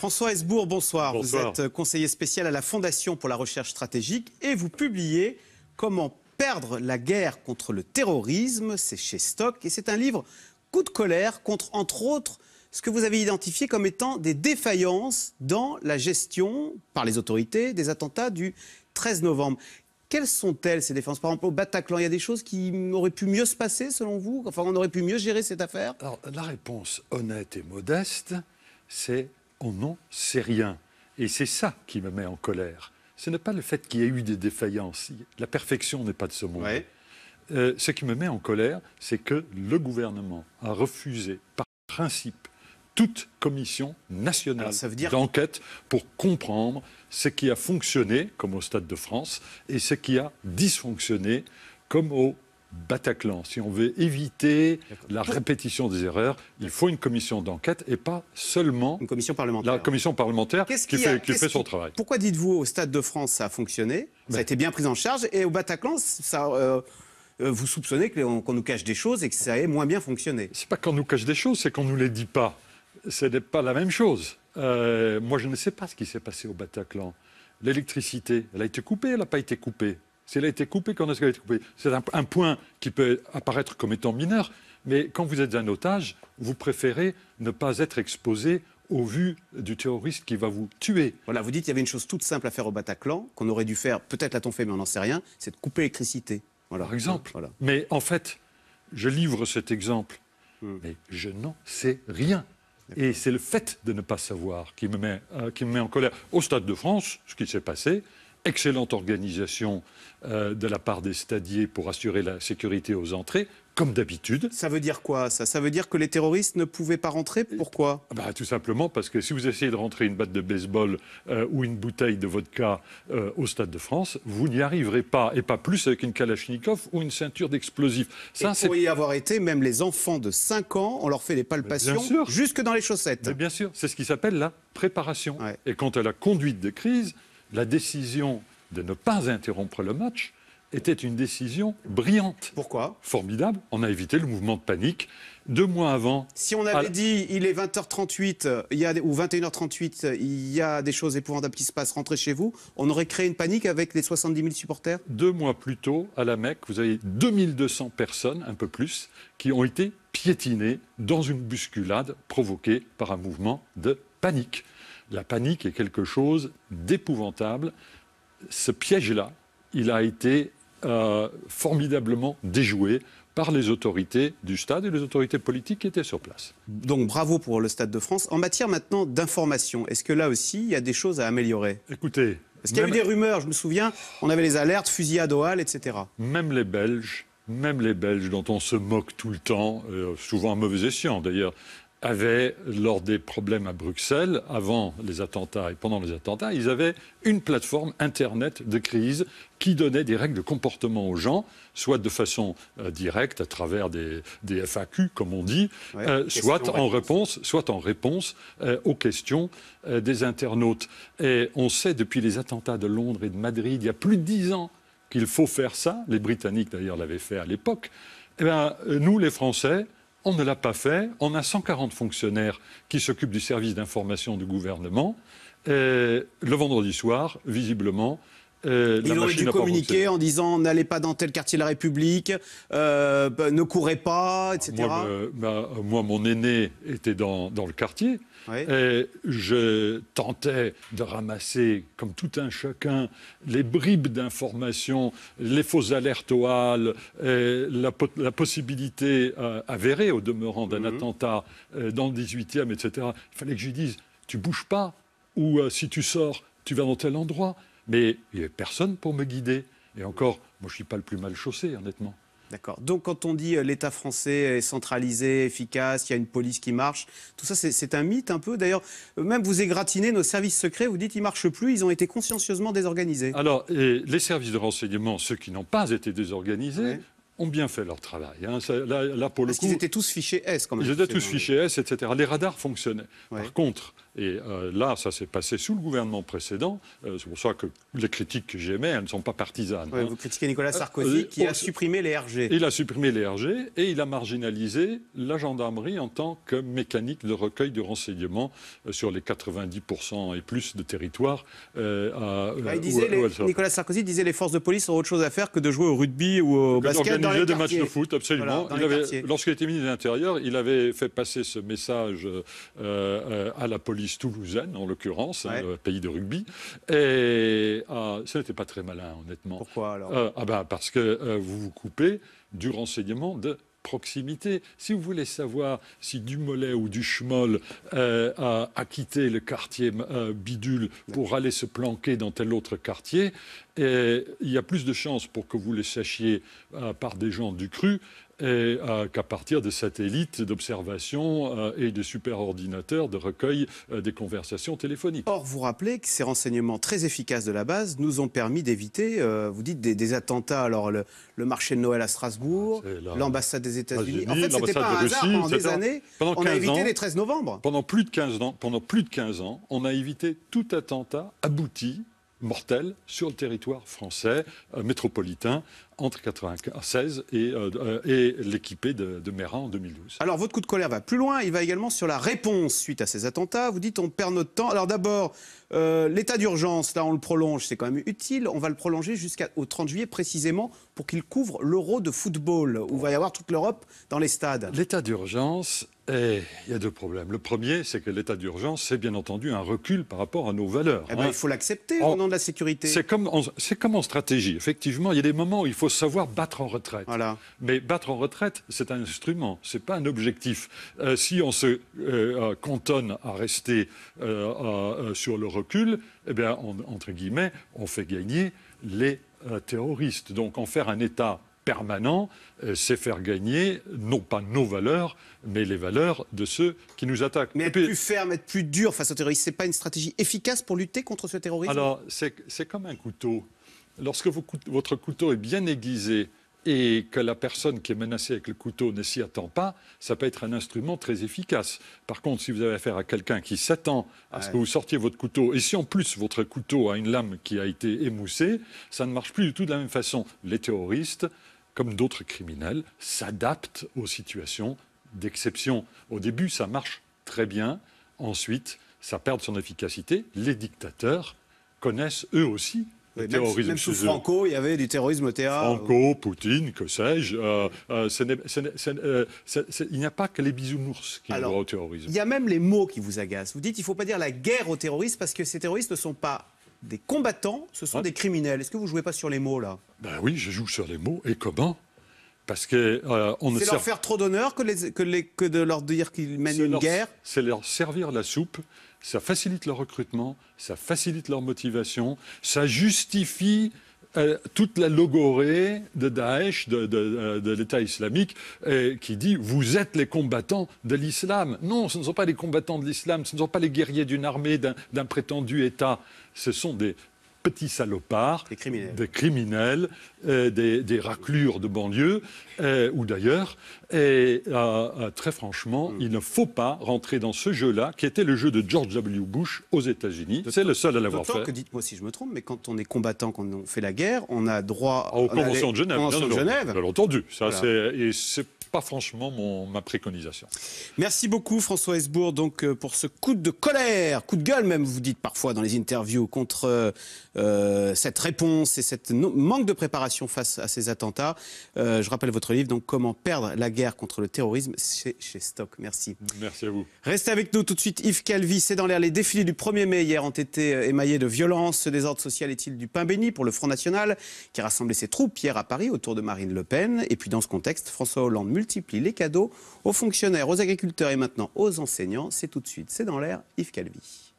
François Hesbourg, bonsoir. Bonsoir. Vous êtes conseiller spécial à la Fondation pour la recherche stratégique et vous publiez Comment perdre la guerre contre le terrorisme. C'est chez Stock et c'est un livre coup de colère contre, entre autres, ce que vous avez identifié comme étant des défaillances dans la gestion par les autorités des attentats du 13 novembre. Quelles sont-elles, ces défaillances? Par exemple, au Bataclan, il y a des choses qui auraient pu mieux se passer, selon vous? Enfin, on aurait pu mieux gérer cette affaire? Alors, la réponse honnête et modeste, c'est on n'en sait rien. Et c'est ça qui me met en colère. Ce n'est pas le fait qu'il y ait eu des défaillances. La perfection n'est pas de ce monde. Ouais. Ce qui me met en colère, c'est que le gouvernement a refusé, par principe, toute commission nationale d'enquête pour comprendre ce qui a fonctionné, comme au Stade de France, et ce qui a dysfonctionné, comme au Bataclan. Si on veut éviter la répétition des erreurs, il faut une commission d'enquête et pas seulement une commission parlementaire. La commission parlementaire qui fait son travail. Pourquoi dites-vous au Stade de France ça a fonctionné, ça a été bien pris en charge, et au Bataclan, vous soupçonnez qu'on nous cache des choses et que ça ait moins bien fonctionné? C'est pas qu'on nous cache des choses, c'est qu'on nous les dit pas. Ce n'est pas la même chose. Moi, je ne sais pas ce qui s'est passé au Bataclan. L'électricité, elle a été coupée, elle n'a pas été coupée. Si elle a été coupée, quand est-ce qu'elle a été coupée? C'est un point qui peut apparaître comme étant mineur, mais quand vous êtes un otage, vous préférez ne pas être exposé au vu du terroriste qui va vous tuer. Voilà, vous dites qu'il y avait une chose toute simple à faire au Bataclan, qu'on aurait dû faire, peut-être l'a-t-on fait, mais on n'en sait rien, c'est de couper l'électricité. Voilà. Par exemple. Voilà. Mais en fait, je livre cet exemple, mais je n'en sais rien. Et c'est le fait de ne pas savoir qui me met en colère. Au Stade de France, ce qui s'est passé, excellente organisation de la part des stadiers pour assurer la sécurité aux entrées, comme d'habitude. Ça veut dire quoi, ça? Ça veut dire que les terroristes ne pouvaient pas rentrer? Pourquoi? Tout simplement parce que si vous essayez de rentrer une batte de baseball ou une bouteille de vodka au Stade de France, vous n'y arriverez pas, et pas plus avec une Kalachnikov ou une ceinture d'explosifs. Ça, pour y avoir été, même les enfants de 5 ans, on leur fait des palpations jusque dans les chaussettes. Mais bien sûr, c'est ce qui s'appelle la préparation. Ouais. Et quant à la conduite de crise, la décision de ne pas interrompre le match était une décision brillante. Pourquoi? Formidable. On a évité le mouvement de panique. 2 mois avant... Si on avait dit, il est 20h38 ou 21h38, il y a des choses épouvantables qui se passent, rentrez chez vous, on aurait créé une panique avec les 70 000 supporters? 2 mois plus tôt, à la Mecque, vous avez 2200 personnes, un peu plus, qui ont été piétinées dans une bousculade provoquée par un mouvement de panique. La panique est quelque chose d'épouvantable. Ce piège-là, il a été formidablement déjoué par les autorités du stade et les autorités politiques qui étaient sur place. Donc bravo pour le Stade de France. En matière maintenant d'information, est-ce que là aussi, il y a des choses à améliorer? Écoutez... Parce qu'il y a eu des rumeurs, je me souviens, on avait les alertes, fusillade aux Halles, etc. Même les Belges dont on se moque tout le temps, souvent à mauvais escient d'ailleurs, avaient, lors des problèmes à Bruxelles, avant les attentats et pendant les attentats, ils avaient une plateforme Internet de crise qui donnait des règles de comportement aux gens, soit de façon directe, à travers des FAQ, comme on dit, soit en réponse aux questions des internautes. Et on sait depuis les attentats de Londres et de Madrid, il y a plus de 10 ans, qu'il faut faire ça. Les Britanniques, d'ailleurs, l'avaient fait à l'époque. Eh bien, nous, les Français... on ne l'a pas fait. On a 140 fonctionnaires qui s'occupent du service d'information du gouvernement. Le vendredi soir, visiblement, ils ont dû communiquer en disant n'allez pas dans tel quartier de la République, ne courez pas, etc. Moi, mon aîné était dans le quartier. Oui. Et je tentais de ramasser, comme tout un chacun, les bribes d'informations, les fausses alertes aux Halles, la possibilité avérée, au demeurant, d'un attentat dans le 18e, etc. Il fallait que je lui dise, tu bouges pas, ou si tu sors, tu vas dans tel endroit. Mais il n'y avait personne pour me guider. Et encore, moi, je ne suis pas le plus mal chaussé, honnêtement. D'accord. Donc, quand on dit l'État français est centralisé, efficace, il y a une police qui marche, tout ça, c'est un mythe un peu. D'ailleurs, même vous égratignez nos services secrets, vous dites qu'ils ne marchent plus, ils ont été consciencieusement désorganisés. Alors, les services de renseignement, ceux qui n'ont pas été désorganisés, ont bien fait leur travail. Hein. Là, pour le coup, qu'ils étaient tous fichés S, quand même. Ils étaient tous fichés S, etc. Les radars fonctionnaient. Par contre, Et là, ça s'est passé sous le gouvernement précédent. C'est pour ça que les critiques que j'émets, elles ne sont pas partisanes. Ouais, vous critiquez Nicolas Sarkozy qui a supprimé les RG. Il a supprimé les RG et il a marginalisé la gendarmerie en tant que mécanique de recueil de renseignements sur les 90% et plus de territoires. Nicolas Sarkozy disait les forces de police ont autre chose à faire que de jouer au rugby ou au basket dans les des quartiers. matchs de foot, absolument. Voilà, lorsqu'il était ministre de l'Intérieur, il avait fait passer ce message à la police toulousaine, en l'occurrence, le pays de rugby. Et ça n'était pas très malin, honnêtement. Pourquoi alors Parce que vous vous coupez du renseignement de proximité. Si vous voulez savoir si Dumoulin ou Duchemol a quitté le quartier bidule pour aller se planquer dans tel autre quartier, il y a plus de chances pour que vous le sachiez par des gens du cru qu'à partir de satellites d'observation et de superordinateurs de recueil des conversations téléphoniques. Or, vous rappelez que ces renseignements très efficaces de la base nous ont permis d'éviter, vous dites, des attentats. Alors, le marché de Noël à Strasbourg, l'ambassade des États-Unis. En fait, ce n'était pas un hasard. Pendant des années, on a évité les 13 novembre. Pendant plus de 15 ans, on a évité tout attentat abouti, mortel, sur le territoire français métropolitain entre 1996 et l'équipé de Mérin en 2012. Alors, votre coup de colère va plus loin. Il va également sur la réponse suite à ces attentats. Vous dites on perd notre temps. Alors d'abord, l'état d'urgence, là, on le prolonge. C'est quand même utile. On va le prolonger jusqu'au 30 juillet précisément pour qu'il couvre l'Euro de football où va y avoir toute l'Europe dans les stades. L'état d'urgence, il y a deux problèmes. Le premier, c'est que l'état d'urgence, c'est bien entendu un recul par rapport à nos valeurs. Il faut l'accepter au nom de la sécurité. C'est comme en stratégie. Effectivement, il y a des moments où il faut savoir battre en retraite. Voilà. Mais battre en retraite, c'est un instrument, c'est pas un objectif. Si on se cantonne à rester sur le recul, eh bien, entre guillemets, on fait gagner les terroristes. Donc, en faire un État permanent, c'est faire gagner, non pas nos valeurs, mais les valeurs de ceux qui nous attaquent. Mais être plus ferme, être plus dur face aux terroristes, c'est pas une stratégie efficace pour lutter contre ce terrorisme? Alors, c'est comme un couteau. Lorsque votre couteau est bien aiguisé et que la personne qui est menacée avec le couteau ne s'y attend pas, ça peut être un instrument très efficace. Par contre, si vous avez affaire à quelqu'un qui s'attend à ce que vous sortiez votre couteau, et si en plus votre couteau a une lame qui a été émoussée, ça ne marche plus du tout de la même façon. Les terroristes, comme d'autres criminels, s'adaptent aux situations d'exception. Au début, ça marche très bien. Ensuite, ça perd son efficacité. Les dictateurs connaissent eux aussi le terrorisme. Même sous Franco, il y avait du terrorisme au théâtre. Franco, Poutine, que sais-je. Il n'y a pas que les bisounours qui ont droit au terrorisme. Il y a même les mots qui vous agacent. Vous dites qu'il ne faut pas dire la guerre aux terroristes parce que ces terroristes ne sont pas des combattants, ce sont des criminels. Est-ce que vous ne jouez pas sur les mots, là? Ben oui, je joue sur les mots. Et comment? Parce que c'est leur faire trop d'honneur que de leur dire qu'ils mènent une guerre? C'est leur servir la soupe. Ça facilite leur recrutement, ça facilite leur motivation, ça justifie toute la logorée de Daesh, de l'État islamique, qui dit « vous êtes les combattants de l'islam ». Non, ce ne sont pas les combattants de l'islam, ce ne sont pas les guerriers d'une armée, d'un prétendu État. Ce sont des petits salopards, des criminels, des raclures de banlieue ou d'ailleurs. Et très franchement, il ne faut pas rentrer dans ce jeu-là, qui était le jeu de George W. Bush aux États-Unis. C'est le seul à l'avoir fait. D'autant que, dites-moi si je me trompe, mais quand on est combattant, quand on fait la guerre, on a droit aux conventions de Genève. Bien entendu. Ça, voilà. c'est pas franchement ma préconisation. Merci beaucoup François Hesbourg donc pour ce coup de colère, coup de gueule même vous dites parfois dans les interviews contre cette réponse et cette manque de préparation face à ces attentats. Je rappelle votre livre donc Comment perdre la guerre contre le terrorisme chez Stock. Merci. Merci à vous. Restez avec nous tout de suite. Yves Calvi, c'est dans l'air. Les défilés du 1er mai hier ont été émaillés de violence. Ce désordre social est-il du pain béni pour le Front National qui rassemblait ses troupes hier à Paris autour de Marine Le Pen? Et puis dans ce contexte, François Hollande multiplie les cadeaux aux fonctionnaires, aux agriculteurs et maintenant aux enseignants. C'est tout de suite, c'est dans l'air, Yves Calvi.